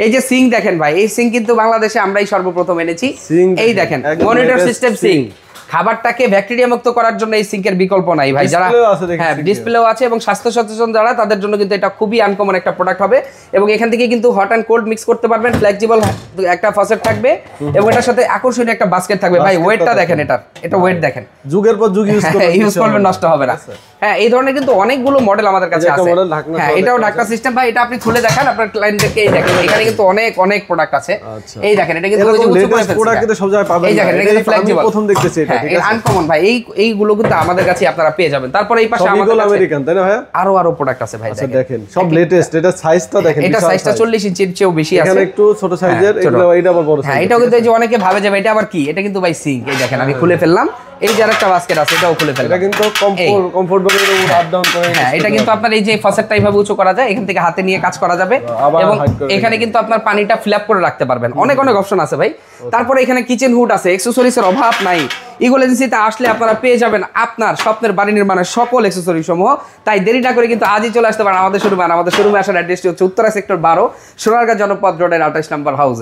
এই যে সিঙ্ক দেখেন ভাই, এই সিঙ্ক কিন্তু বাংলাদেশে আমরাই সর্বপ্রথম এনেছি। এই দেখেন মনিটর সিস্টেম সিঙ্ক, খাবারটাকে ব্যাকটেরিয়া মুক্ত করার জন্য এই সিঙ্কের বিকল্প নাই ভাই। যারা হ্যাঁ ডিসপ্লেও আছে এবং স্বাস্থ্য সচেতন যারা, তাদের জন্য কিন্তু এটা খুবই আনকমন একটা প্রোডাক্ট হবে। এবং এখান থেকে কিন্তু হট অ্যান্ড কোল্ড মিক্স করতে পারবেন, ফ্লেক্সিবল একটা ফসেট থাকবে এবং এটার সাথে আকর্ষণীয় একটা বাস্কেট থাকবে। ভাই ওয়েটটা দেখেন, এটা ওয়েট দেখেন, যুগের পর যুগ ইউজ করবেন, নষ্ট হবে না। হ্যাঁ এই ধরনের কিন্তু অনেকগুলো মডেল আমাদের কাছে আছে। হ্যাঁ এটাও ঢাকনা সিস্টেম ভাই, এটা আপনি খুলে দেখান আপনার ক্লায়েন্টদেরকে। এই দেখেন এখানে কিন্তু অনেক প্রোডাক্ট আছে। এই দেখেন এটা কিন্তু প্রোডাক্ট কিন্তু সব জায়গায় পাবেন। এই দেখেন এটা কিন্তু ফ্লেক্সিবল, প্রথম দেখতেছি এটা, ঠিক আছে আনকমন ভাই। এইগুলো কিন্তু আমাদের কাছে আপনারা পেয়ে যাবেন। তারপরে এই পাশে আমাদের কাছে আমেরিকান, তাই না ভাই? আরো প্রোডাক্ট আছে ভাই। দেখেন সব লেটেস্ট। এটা সাইজটা দেখেন, এটা সাইজটা 40 ইঞ্চির চেয়েও বেশি আছে। এখানে একটু ছোট সাইজের, এটা আবার বড় সাইজ। হ্যাঁ এটাও কিন্তু এই যে অনেকে ভাবে যে এটা আবার কি, এটা কিন্তু ভাই সিঙ্ক। এই দেখেন আমি খুলে ফেললাম, এই যে আরেকটা বাস্কেট আছে এটাও খুলে ফেললাম। এটা কিন্তু কমফোর্টেবল আপ ডাউন করে। হ্যাঁ এটা কিন্তু আপনার এই যে ফসেটটা এইভাবে উঁচু করা যায়, এখান থেকে হাতে নিয়ে কাজ করা যাবে এবং এখানে কিন্তু আপনার পানিটা ফ্ল্যাপ করে রাখতে পারবেন। অনেক অপশন আছে ভাই। তারপরে এখানে কিচেন হুড আছে, অ্যাকসেসরিজের অভাব নাই। ইগল এজেন্সিতে আসলে আপনারা পেয়ে যাবেন আপনার স্বপ্নের বাড়ি নির্মাণের সকল অ্যাকসেসরি সমূহ। তাই দেরি না করে কিন্তু আজই চলে আসতে পারেন আমাদের শোরুমে। আমাদের শোরুমে আসার অ্যাড্রেসটি হচ্ছে উত্তরা সেক্টর 12, সোনারগাঁ জনপদ রোডের 28 নম্বর হাউস।